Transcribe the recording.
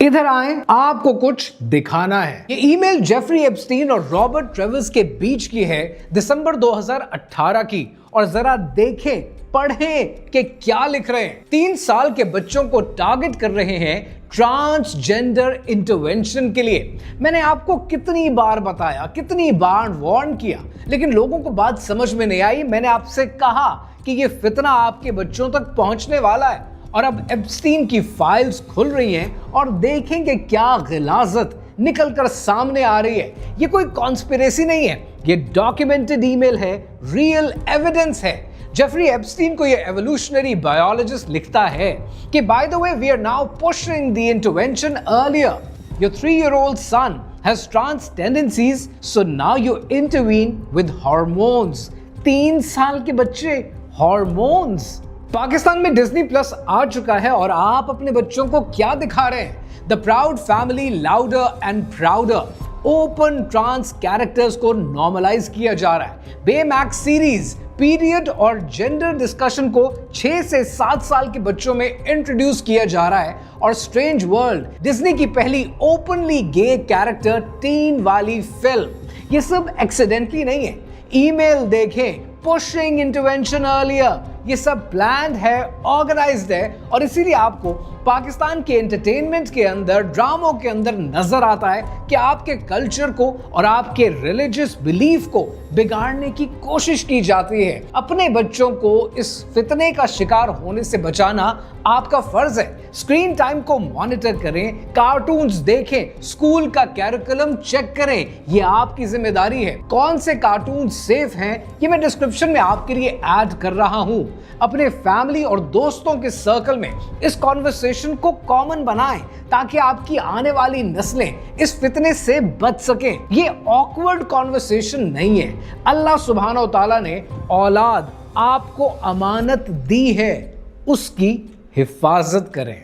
इधर आए, आपको कुछ दिखाना है। ये ईमेल जेफरी एप्स्टीन और रॉबर्ट ट्रेविस के बीच की है, दिसंबर 2018 की। और जरा देखें, पढ़ें कि क्या लिख रहे हैं। 3 साल के बच्चों को टारगेट कर रहे हैं ट्रांसजेंडर इंटरवेंशन के लिए। मैंने आपको कितनी बार बताया, कितनी बार वार्न किया, लेकिन लोगों को बात समझ में नहीं आई। मैंने आपसे कहा कि ये फितना आपके बच्चों तक पहुंचने वाला है। और अब एप्स्टीन की फाइल्स खुल रही हैं और देखेंगे क्या गिलाजत निकलकर सामने आ रही है। ये कोई कॉन्स्पिरेसी नहीं है, ये डॉक्यूमेंटेड ईमेल है, रियल एविडेंस है। जेफरी एप्स्टीन को ये एवोल्यूशनरी बायोलॉजिस्ट लिखता है कि by the way we are now pushing the intervention earlier. Your 3-year-old son has trans tendencies, so now you intervene with hormones। 3 साल के बच्चे, हॉर्मोन्स। पाकिस्तान में डिज्नी प्लस आ चुका है और आप अपने बच्चों को क्या दिखा रहे हैं? The proud family louder and prouder. Open trans characters को नॉर्मलाइज किया जा रहा है। बेमैक्स सीरीज पीरियड और जेंडर डिस्कशन को 6 से 7 साल के बच्चों में इंट्रोड्यूस किया जा रहा है। और स्ट्रेंज वर्ल्ड, डिज्नी की पहली ओपनली गे कैरेक्टर टीन वाली फिल्म। ये सब एक्सीडेंटली नहीं है। ईमेल देखें, पुशिंग इंटरवेंशन अर्लियर, ये सब प्लान्ड है, ऑर्गेनाइज्ड है। और इसीलिए आपको पाकिस्तान के एंटरटेनमेंट के अंदर, ड्रामों के अंदर नजर आता है कि आपके कल्चर को और आपके रिलीजियस बिलीफ को बिगाड़ने की कोशिश की जाती है। अपने बच्चों को इस फितने का शिकार होने से बचाना आपका फर्ज है। स्क्रीन टाइम को मॉनिटर करें, कार्टून्स देखें, स्कूल का कैरिकुलम चेक करें, ये आपकी जिम्मेदारी है। कौन से कार्टून सेफ हैं ये मैं डिस्क्रिप्शन में आपके लिए ऐड कर रहा हूं। अपने फैमिली और दोस्तों के सर्कल में इस कॉन्वर्सेशन को कॉमन बनाएं ताकि आपकी आने वाली नस्लें इस फितने से बच सकें। ये ऑकवर्ड कॉन्वर्सेशन नहीं है। अल्लाह सुब्हानहू तआला ने औलाद आपको अमानत दी है, उसकी हिफाजत करें।